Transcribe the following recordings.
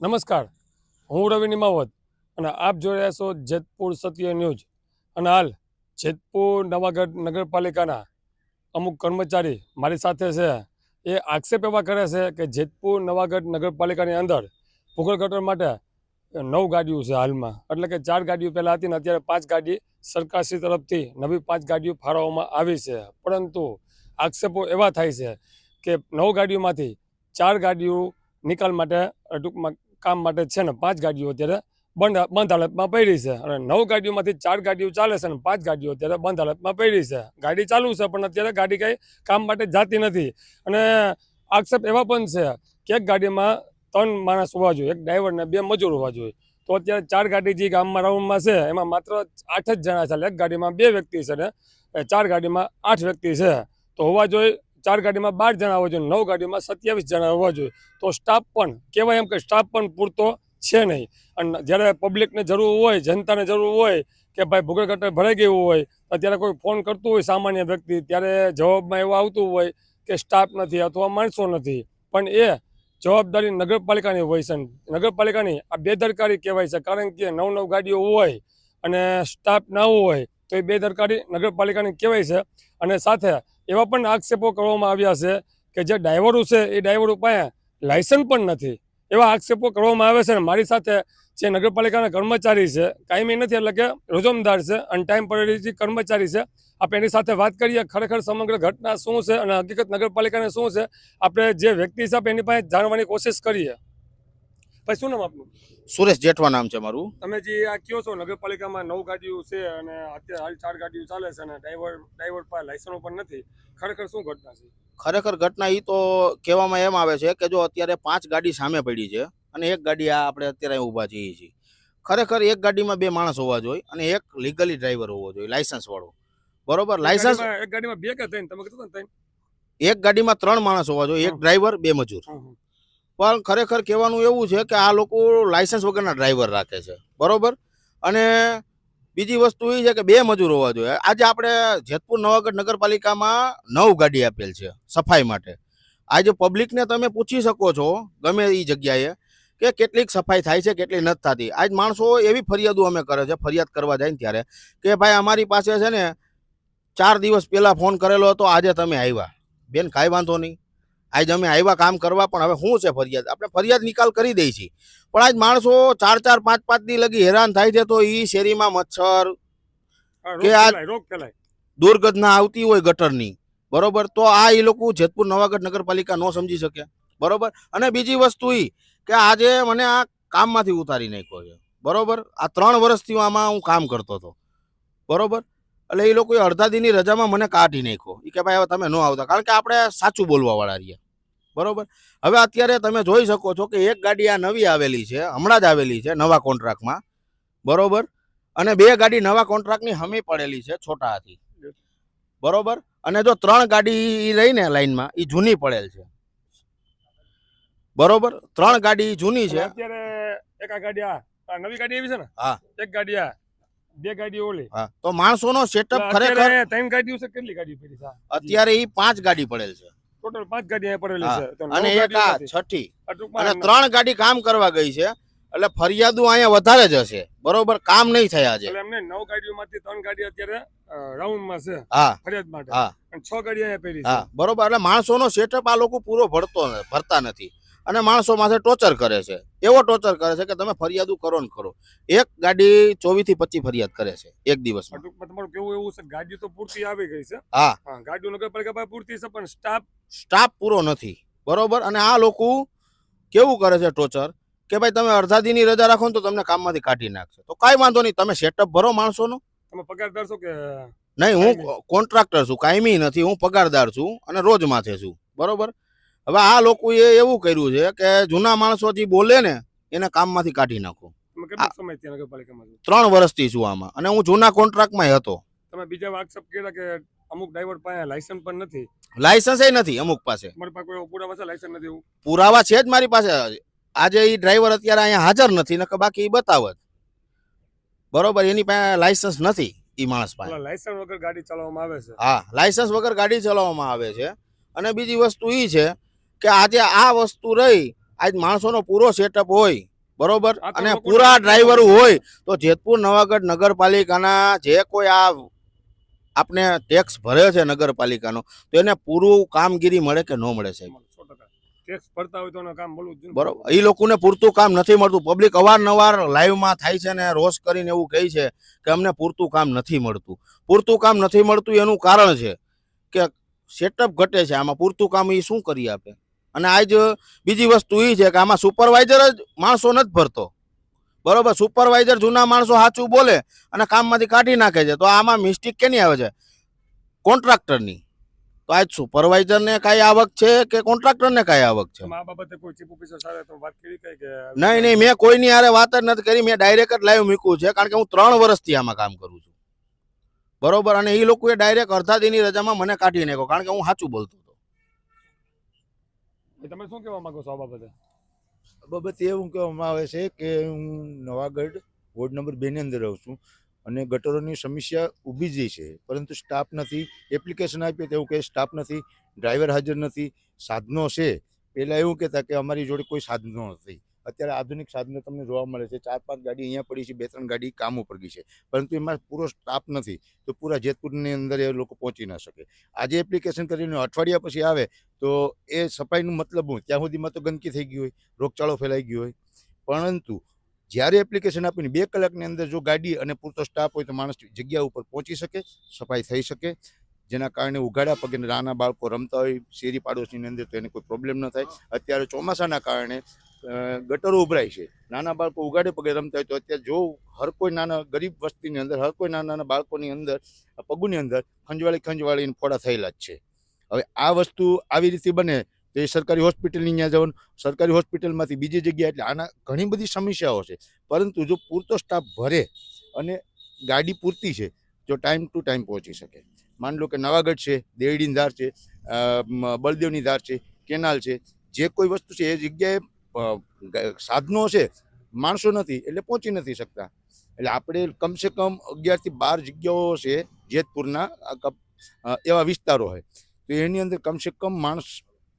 નમસ્કાર, હું રવિ નિમાવત અને આપ જોઈ રહ્યા છો જેતપુર સત્ય ન્યૂઝ. અને હાલ જેતપુર નવાગઢ નગરપાલિકાના અમુક કર્મચારી મારી સાથે છે. એ આક્ષેપ એવા કરે છે કે જેતપુર નવાગઢ નગરપાલિકાની અંદર ભૂગર્ભ ગટર માટે 9 ગાડીઓ છે હાલમાં, એટલે કે 4 ગાડીઓ પહેલાં હતી ને અત્યારે 5 ગાડી સરકારશ્રી તરફથી નવી 5 ગાડીઓ ફાળવવામાં આવી છે. પરંતુ આક્ષેપો એવા થાય છે કે 9 ગાડીઓમાંથી 4 ગાડીઓ નિકાલ માટે ટૂંકમાં કામ માટે છે ને 5 ગાડીઓ અત્યારે બંધ હાલતમાં પડી છે. અને 9 ગાડીઓમાંથી 4 ગાડીઓ ચાલે છે અને 5 ગાડીઓ અત્યારે બંધ હાલતમાં પડી છે. ગાડી ચાલુ છે પણ અત્યારે ગાડી કંઈ કામ માટે જાતી નથી. અને આક્ષેપ એવા પણ છે કે એક ગાડીમાં 3 માણસ હોવા જોઈએ, એક ડ્રાઈવર ને 2 મજૂર હોવા જોઈએ. તો અત્યારે 4 ગાડી જે ગામમાં રાઉન્ડમાં છે એમાં માત્ર 8 જ જણા ચાલે. એક ગાડીમાં 2 વ્યક્તિ છે ને 4 ગાડીમાં 8 વ્યક્તિ છે. તો હોવા જોઈએ 4 ગાડીમાં 12 જણા હોવા જોઈએ, 9 ગાડીમાં 27 જણા હોવા જોઈએ. તો સ્ટાફ પણ કહેવાય એમ કે સ્ટાફ પણ પૂરતો છે નહીં. અને જ્યારે પબ્લિકને જરૂર હોય, જનતાને જરૂર હોય કે ભાઈ ભૂગર્ભ ગટર ભરાઈ ગયું હોય, અત્યારે કોઈ ફોન કરતું હોય સામાન્ય વ્યક્તિ, ત્યારે જવાબમાં એવું આવતું હોય કે સ્ટાફ નથી અથવા માણસો નથી. પણ એ જવાબદારી નગરપાલિકાની હોય છે. નગરપાલિકાની આ બેદરકારી કહેવાય છે. કારણ કે 9 ગાડીઓ હોય અને સ્ટાફ ના હોય તો એ બેદરકારી નગરપાલિકાની કહેવાય છે. અને સાથે એવા પણ આક્ષેપો કરવામાં આવ્યા છે કે જે ડ્રાઈવરો છે એ ડ્રાઈવરો પાસે લાયસન્સ પણ નથી, એવા આક્ષેપો કરવામાં આવે છે. અને મારી સાથે જે નગરપાલિકાના કર્મચારી છે, કાયમી નથી એટલે કે રોજમદાર છે અને ટેમ્પરરી કર્મચારી છે, આપણે એની સાથે વાત કરીએ ખરેખર સમગ્ર ઘટના શું છે અને હકીકત નગરપાલિકાને શું છે. આપણે જે વ્યક્તિ છે એની પાસે જાણવાની કોશિશ કરીએ. ભાઈ, શું નામ આપનું? સુરેશ જેઠવા નામ છે મારું. તમે જે આ કયો છો નગરપાલિકામાં 9 ગાડીઓ છે અને અત્યારે હાલ 4 ગાડીઓ ચાલે છે અને ડ્રાઈવર પાસે લાયસન્સ પણ નથી, ખરેખર શું ઘટના છે? ખરેખર ઘટના એ તો કહેવામાં એમ આવે છે કે જો અત્યારે 5 ગાડી સામે પડી છે અને એક ગાડી આ આપણે અત્યારે ઊભા છીએ. ખરેખર એક ગાડીમાં 2 માણસ હોવા જોઈએ અને એક લીગલી ડ્રાઈવર હોવો જોઈએ, લાયસન્સ વાળો. બરોબર, લાયસન્સ એક ગાડીમાં 2 કે 3? તમે કીધું ને 3. એક ગાડીમાં 3 માણસ હોવા જોઈએ, એક ડ્રાઈવર 2 મજૂર. પણ ખરેખર કહેવાનું એવું છે કે આ લોકો લાયસન્સ વગરના ડ્રાઈવર રાખે છે. બરોબર. અને બીજી વસ્તુ એ છે કે 2 મજૂર હોવા જોઈએ. આજે આપણે જેતપુર નવાગઢ નગરપાલિકામાં 9 ગાડી આપેલ છે સફાઈ માટે. આજે પબ્લિકને તમે પૂછી શકો છો ગમે એ જગ્યાએ કે કેટલીક સફાઈ થાય છે, કેટલી નથી થતી. આજ માણસો એવી ફરિયાદો અમે કરે છે, ફરિયાદ કરવા જાય ને ત્યારે કે ભાઈ અમારી પાસે છે ને 4 દિવસ પહેલા ફોન કરેલો હતો, આજે તમે આવ્યા. બેન, કાંઈ વાંધો નહીં, આજ અમે આવ્યા કામ કરવા, પણ હવે શું છે ફરિયાદ, આપણે ફરિયાદ નિકાલ કરી દઈ છીએ. પણ આજ માણસો 4-4, 5-5 દી લગી હેરાન થાય છે. તો એ શેરીમાં મચ્છર કે આ દુર્ગંધના આવતી હોય ગટરની, બરોબર, તો આ એ લોકો જેતપુર નવાગઢ નગરપાલિકા ન સમજી શકે. બરોબર. અને બીજી વસ્તુ એ કે આજે મને આ કામમાંથી ઉતારી નાખ્યો છે. બરોબર. આ 3 વર્ષથી આમાં હું કામ કરતો હતો. બરોબર. એટલે એ લોકોએ અડધા દીની રજામાં મને કાઢી નાખ્યો. એ કે ભાઈ હવે તમે ન આવતા, કારણ કે આપણે સાચું બોલવા વાળા રહીએ. બરોબર. હવે અત્યારે તમે જોઈ શકો છો કે એક ગાડી આ નવી આવેલી છે, હમણાં જ આવેલી છે નવા કોન્ટ્રાક્ટમાં. બરોબર. અને 2 ગાડી નવા કોન્ટ્રાક્ટની હમી પડેલી છે છોટા હાથી. બરોબર. અને જો 3 ગાડી રહીને લાઈનમાં એ જૂની પડેલ છે. બરોબર. 3 ગાડી જૂની છે. અત્યારે એક આ ગાડી આ નવી ગાડી એવી છે ને? હા. એક ગાડી આ, 2 ગાડી ઓલી. હા. તો માણસોનો સેટઅપ ખરેખર 3 ગાડીઓ છે. કેટલી ગાડી પડી છે અત્યારે એ 5 ગાડી પડેલ છે. ટોટલ 5 ગાડી અહીંયા પડેલી છે. તો અને 9 એક આ ગાડીઓમાંથી છઠ્ઠી ટૂંકમાં અને 3 ગાડી કામ કરવા ગઈ છે. એટલે ફરિયાદો અહીંયા વધારે જ હશે. બરોબર. કામ નહીં થયા છે. એટલે એમને 9 ગાડીઓમાંથી 3 ગાડી અત્યારે રાઉન્ડમાં છે હા. ફરિયાદ માટે. હા. અને 6 ગાડી અહીંયા પડી છે. હા. બરોબર. એટલે માણસોનો સેટઅપ આ લોકો પૂરો ભરતા નથી અને માણસો માથે ટોર્ચર કરે છે. એવો ટોર્ચર કરે છે કે તમે ફરિયાદો કરો ને કરો. એક ગાડી 24 થી 25 ફરિયાદ કરે છે એક દિવસમાં. ટૂંકમાં તમારું કેવું એવું છે, ગાડીઓ તો પૂરતી આવી ગઈ છે. હા. ગાડીઓ નગરપાલિકા પાસે પૂરતી છે પણ સ્ટાફ પૂરો નથી. બરોબર. અને આ લોકો કેવું કરે છે ટોર્ચર કે ભાઈ તમે અડધા દીની રજા રાખો ને તો તમને કામમાંથી કાઢી નાખશે. તો કાંઈ વાંધો નહીં, તમે સેટઅપ ભરો માણસોનો. તમે પગારદાર છો કે? નહીં, હું કોન્ટ્રાક્ટર છું, કાયમી નથી. હું પગારદાર છું અને રોજ માથે છું. બરોબર. હવે આ લોકોએ એવું કર્યું છે કે જૂના માણસો જે બોલે ને એને કામમાંથી કાઢી નાખો. તમે કેટલો સમય ત્યાં નગરપાલિકામાં છો? 3 વર્ષથી છું આમાં અને હું જૂના કોન્ટ્રાક્ટમાં હતો. તમે બીજા આક્ષેપ કર્યા કે અમુક ડ્રાઈવર પાસે લાયસન્સ પણ નથી? લાયસન્સ એ નથી અમુક પાસે. મારી પાસે કોઈ પુરાવા છે લાયસન્સ નથી એવું? પુરાવા છે જ મારી પાસે. આજે એ ડ્રાઈવર અત્યારે અહીંયા હાજર નથી, નકર બાકી એ બતાવત. બરોબર. એની પાસે લાયસન્સ નથી એ માણસ પાસે. લાયસન્સ વગર ગાડી ચલાવવામાં આવે છે? હા, લાયસન્સ વગર ગાડી ચલાવવામાં આવે છે. અને બીજી વસ્તુ એ છે કે આજે આ વસ્તુ રહી આજ માણસોનો પૂરો સેટઅપ હોય બરોબર આ તો અને લોકોને પૂરા ખબર ડ્રાઈવર નથી. હોય તો જેતપુર નવાગઢ નગરપાલિકાના જે કોઈ આ આપણે ટેક્સ ભરે છે નગરપાલિકાનો તો એને પૂરું કામગીરી મળે કે ન મળે સાહેબ 100%. ટેક્સ ભરતા હોય તો એનું કામ બોલવું જ જોઈએ. બરોબર એ લોકોને પૂરતું કામ નથી મળતું. પબ્લિક અવારનવાર લાઈવમાં થાય છે ને રોષ કરીને એવું કહે છે કે અમને પૂરતું કામ નથી મળતું. પૂરતું કામ નથી મળતું એનું કારણ છે કે સેટઅપ ઘટે છે. આમાં પૂરતું કામ એ શું કરી આપે? અને આજ બીજી વસ્તુ એ છે કે આમાં સુપરવાઇઝર જ માણસો નથી ભરતો બરોબર. સુપરવાઇઝર જૂના માણસો સાચું બોલે અને કામમાંથી કાઢી નાખે છે તો આમાં મિસ્ટેક કેની આવે છે? કોન્ટ્રાક્ટરની. તો આજ સુપરવાઇઝરને કાંઈ આવક છે કે કોન્ટ્રાક્ટરને કાંઈ આવક છે? તમે આ બાબતે કોઈ ચીફ ઓફિસર સાથે તો વાત કરી કઈ કે નહીં મેં કોઈની હારે વાત જ નથી કરી. મેં ડાયરેક્ટ જ લાઈવ મૂક્યું છે કારણ કે હું 3 વર્ષથી આમાં કામ કરું છું બરોબર. અને એ લોકોએ ડાયરેક્ટ અડધા દિનની રજામાં મને કાઢી નાખ્યો કારણ કે હું સાચું બોલતો હતો. તમે શું કહેવા માંગો છો આ બાબતે? બાબત એવું કહેવામાં આવે છે કે હું નવાગઢ વોર્ડ નંબર 2 ની અંદર રહું છું અને ગટરોની સમસ્યા ઊભી જ છે, પરંતુ સ્ટાફ નથી. એપ્લિકેશન આપીએ તો એવું કહે સ્ટાફ નથી, ડ્રાઈવર હાજર નથી. સાધનો છે, પહેલાં એવું કહેતા કે અમારી જોડે કોઈ સાધનો નથી. અત્યારે આધુનિક સાધનો તમને જોવા મળે છે. 4-5 ગાડી અહીંયા પડી છે, 2-3 ગાડી કામ ઉપર ગઈ છે, પરંતુ એમાં પૂરો સ્ટાફ નથી તો પૂરા જેતપુરની અંદર એ લોકો પહોંચી ના શકે. આજે એપ્લિકેશન કરીને અઠવાડિયા પછી આવે તો એ સફાઈનું મતલબ હું ત્યાં સુધીમાં તો ગંદકી થઈ ગઈ હોય, રોગચાળો ફેલાઈ ગયો હોય. પરંતુ જ્યારે એપ્લિકેશન આપીને 2 કલાકની અંદર જો ગાડી અને પૂરતો સ્ટાફ હોય તો માણસ જગ્યા ઉપર પહોંચી શકે, સફાઈ થઈ શકે, જેના કારણે ઉઘાડા પગે નાના બાળકો રમતા હોય શેરી પાડોશની અંદર તો એને કોઈ પ્રોબ્લેમ ન થાય. અત્યારે ચોમાસાના કારણે ગટરો ઉભરાય છે, નાના બાળકો ઉઘાડે પગે રમતા હોય તો અત્યારે જો હર કોઈ નાના ગરીબ વસ્તીની અંદર હર કોઈ નાના નાના બાળકોની અંદર પગુની અંદર ખંજવાળીને ફોડા થયેલા જ છે. હવે આ વસ્તુ આવી રીતે બને તો એ સરકારી હોસ્પિટલની ત્યાં જવાનું, સરકારી હોસ્પિટલમાંથી બીજી જગ્યાએ, એટલે આના ઘણી બધી સમસ્યાઓ છે. પરંતુ જો પૂરતો સ્ટાફ ભરે અને ગાડી પૂરતી છે જો ટાઈમ ટુ ટાઈમ પહોંચી શકે. માની લો કે નવાગઢ છે, દેવડીની ધાર છે, બળદેવની ધાર છે, કેનાલ છે, જે કોઈ વસ્તુ છે એ જગ્યાએ સાધનો છે, માણસો નથી એટલે પહોંચી નથી શકતા. એટલે આપણે કમસે કમ 11 થી 12 જગ્યાઓ છે જેતપુરના એવા વિસ્તારો હોય તો એની અંદર કમસે કમ માણસ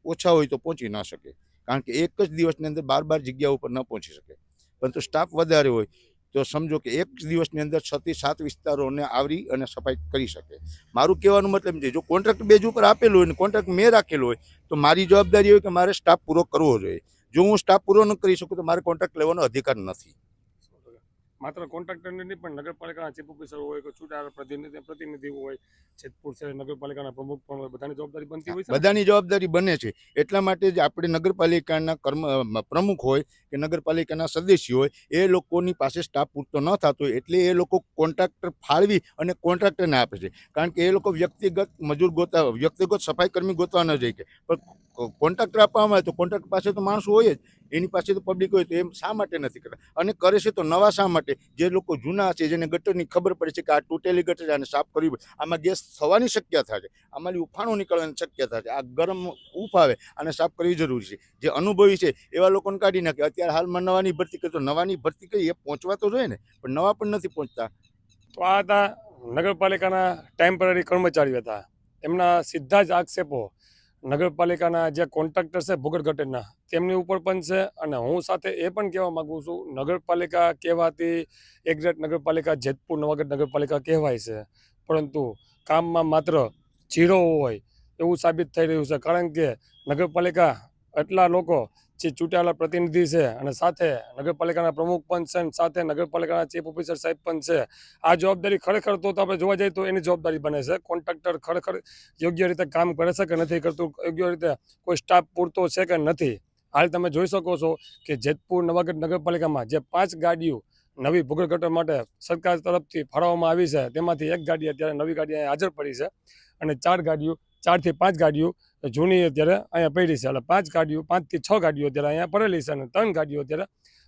ઓછા હોય તો પહોંચી ના શકે, કારણ કે એક જ દિવસની અંદર 12 જગ્યા ઉપર ન પહોંચી શકે. પરંતુ સ્ટાફ વધારે હોય તો સમજો કે એક દિવસની અંદર 6 થી 7 વિસ્તારોને આવરી અને સફાઈ કરી શકે. મારું કહેવાનું મતલબ છે જો કોન્ટ્રાક્ટ બેઝ ઉપર આપેલું હોય ને કોન્ટ્રાક્ટ મેં રાખેલો હોય તો મારી જવાબદારી હોય કે મારે સ્ટાફ પૂરો કરવો જોઈએ. જો હું સ્ટાફ પૂરો ન કરી શકું તો મારે કોન્ટ્રાક્ટ લેવાનો અધિકાર નથી. માત્ર કોન્ટ્રાક્ટરની નહીં પણ નગરપાલિકાના ચીફ ઓફિસર હોય કે ચૂંટાયેલા પ્રતિનિધિ હોય, જેતપુર શહેર નગરપાલિકાના પ્રમુખ પણ હોય, બધાની જવાબદારી બનતી હોય છે. બધાની જવાબદારી બને છે. એટલા માટે જ આપણે નગરપાલિકાના પ્રમુખ હોય કે નગરપાલિકાના સદસ્ય હોય એ લોકોની પાસે સ્ટાફ પૂરતો ન થતો હોય એટલે એ લોકો કોન્ટ્રાક્ટર ફાળવી અને કોન્ટ્રાક્ટરને આપે છે. કારણ કે એ લોકો વ્યક્તિગત મજૂર ગોતવા, વ્યક્તિગત સફાઈ કર્મી ગોતવા ન જાય કે પણ કોન્ટ્રાક્ટર આપવામાં આવે તો કોન્ટ્રાક્ટર પાસે તો માણસો હોય જ, એની પાસે તો પબ્લિક હોય તો એમ શા માટે નથી કરતા? અને કરે છે તો નવા શા માટે? જે લોકો જૂના છે, જેને ગટરની ખબર પડે છે કે આ તૂટેલી ગટર છે, આને સાફ કરવી પડે, આમાં ગેસ થવાની શક્યતા છે, આમાંથી ઉફાણું નીકળવાની શક્યતા છે, આ ગરમ ઉફ આવે આને સાફ કરવી જરૂરી છે. જે અનુભવી છે એવા લોકોને કાઢી નાખે. અત્યારે હાલમાં નવાની ભરતી કરી તો નવાની ભરતી કરી એ પહોંચવા તો જોઈએ ને, પણ નવા પણ નથી પહોંચતા. તો આ હતા નગરપાલિકાના ટેમ્પરરી કર્મચારીઓ હતા. એમના સીધા જ આક્ષેપો નગરપાલિકાના જે કોન્ટ્રાક્ટર છે ભૂગર્ભ ગટરના તેમની ઉપર પણ છે. અને હું સાથે એ પણ કહેવા માગું છું, નગરપાલિકા કહેવાતી એક્ઝેક્ટ નગરપાલિકા જેતપુર નવાગઢ નગરપાલિકા કહેવાય છે, પરંતુ કામમાં માત્ર 0 હોય એવું સાબિત થઈ રહ્યું છે. કારણ કે નગરપાલિકા એટલા લોકો જે ચૂંટાયેલા પ્રતિનિધિ છે અને સાથે નગરપાલિકાના પ્રમુખ પણ છે અને સાથે નગરપાલિકાના ચીફ ઓફિસર સાહેબ પણ છે. આ જવાબદારી ખરેખર તો આપણે જોવા જઈએ તો એની જવાબદારી બને છે. કોન્ટ્રાક્ટર ખરેખર યોગ્ય રીતે કામ કરે છે કે નથી કરતું, યોગ્ય રીતે કોઈ સ્ટાફ પૂરતો છે કે નથી. હાલ તમે જોઈ શકો છો કે જેતપુર નવાગઢ નગરપાલિકામાં જે 5 ગાડીઓ નવી ભૂગર્ભ ગટર માટે સરકાર તરફથી ફાળવવામાં આવી છે તેમાંથી 1 ગાડી અત્યારે નવી ગાડી અહીંયા હાજર પડી છે અને 4 ગાડીઓ 4 થી 5 ગાડીઓ જૂની અત્યારે અહીંયા પડી છે. એટલે 5 ગાડીઓ 5 થી 6 ગાડીઓ અત્યારે અહીંયા પડેલી છે અને 3 ગાડીઓ અત્યારે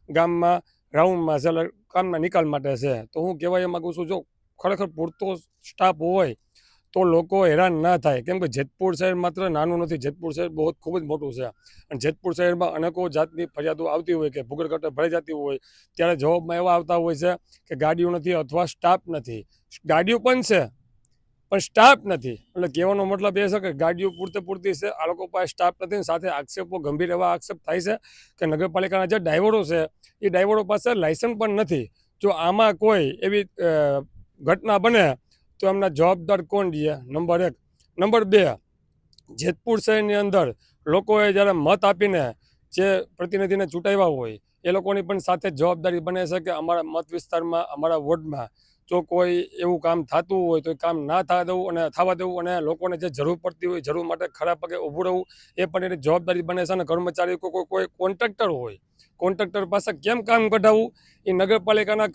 ગામમાં ગ્રાઉન્ડમાં છે, એટલે કામના નિકાલ માટે છે. તો હું કહેવા એ માગું છું, જો ખરેખર પૂરતો સ્ટાફ હોય તો લોકો હેરાન ના થાય. કેમ કે જેતપુર શહેર માત્ર નાનું નથી, જેતપુર શહેર બહુ ખૂબ જ મોટું છે અને જેતપુર શહેરમાં અનેકો જાતની ફરિયાદો આવતી હોય કે ભૂગર્ભ ગટર ભરાઈ જતી હોય ત્યારે જવાબમાં એવા આવતા હોય છે કે ગાડીઓ નથી અથવા સ્ટાફ નથી. ગાડીઓ પણ છે પણ સ્ટાફ નથી. એટલે કહેવાનો મતલબ એ છે કે ગાડીઓ પૂરતી છે, આ લોકો પાસે સ્ટાફ નથી ને સાથે આક્ષેપો ગંભીર એવા આક્ષેપ થાય છે કે નગરપાલિકાના જે ડ્રાઈવરો છે એ ડ્રાઈવરો પાસે લાયસન્સ પણ નથી. જો આમાં કોઈ એવી ઘટના બને તો એમના જવાબદાર કોણ છે? નંબર 1. નંબર 2, જેતપુર શહેરની અંદર લોકોએ જ્યારે મત આપીને જે પ્રતિનિધિને ચૂંટાવ્યા હોય એ લોકોની પણ સાથે જવાબદારી બને છે કે અમારા મત વિસ્તારમાં, અમારા વોર્ડમાં જો કોઈ એવું કામ થતું હોય તો એ કામ ના થવા દેવું અને લોકોને જે જરૂર પડતી હોય જરૂર માટે ખરા પગે ઊભું રહેવું એ પણ એની જવાબદારી બને છે. અને કર્મચારી કોઈ કોન્ટ્રાક્ટર હોય, કોન્ટ્રાક્ટર પાસે કેમ કામ કઢાવવું એ નગરપાલિકાના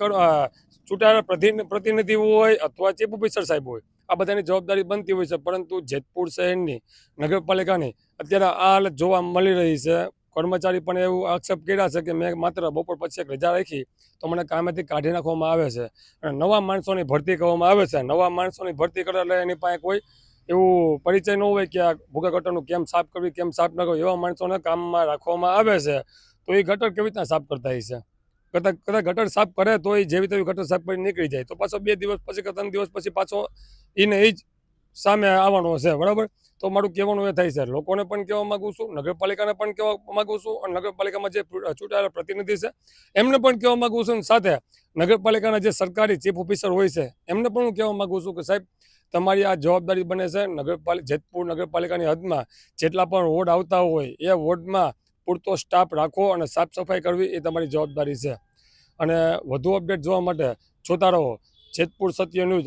ચૂંટાયેલા પ્રતિનિધિ હોય અથવા ચીફ ઓફિસર સાહેબ હોય, આ બધાની જવાબદારી બનતી હોય છે. પરંતુ જેતપુર શહેરની નગરપાલિકાની અત્યારે આ હાલત જોવા મળી રહી છે. કર્મચારી પણ એવું આક્ષેપ કર્યા છે કે મેં માત્ર બપોર પછી એક રજા રાખી તો મને કામેથી કાઢી નાખવામાં આવે છે અને નવા માણસોની ભરતી કરવામાં આવે છે. નવા માણસોની ભરતી કરે એટલે એની પાસે કોઈ એવું પરિચય ન હોય કે આ ભૂગા ગટરનું કેમ સાફ કરવી, કેમ સાફ ન કરવી, એવા માણસોને કામમાં રાખવામાં આવે છે. તો એ ગટર કેવી રીતના સાફ કરતા હશે? કદાચ ગટર સાફ કરે તો એ જેવી તેવી ગટર સાફ કરી નીકળી જાય તો પાછો 2 દિવસ પછી કે 3 દિવસ પછી પાછો એને એ જ સામે આવવાનો છે. બરાબર? તો મારું કહેવાનું એ થાય છે, લોકોને પણ કહેવા માગું છું, નગરપાલિકાને પણ કહેવા માગું છું અને નગરપાલિકામાં જે ચૂંટાયેલા પ્રતિનિધિ છે એમને પણ કહેવા માગું છું. અને સાથે નગરપાલિકાના જે સરકારી ચીફ ઓફિસર હોય છે એમને પણ હું કહેવા માગું છું કે સાહેબ તમારી આ જવાબદારી બને છે જેતપુર નગરપાલિકાની હદમાં જેટલા પણ વોર્ડ આવતા હોય એ વોર્ડમાં પૂરતો સ્ટાફ રાખો અને સાફ સફાઈ કરવી એ તમારી જવાબદારી છે. અને વધુ અપડેટ જોવા માટે જોતા રહો જેતપુર સત્ય ન્યૂઝ.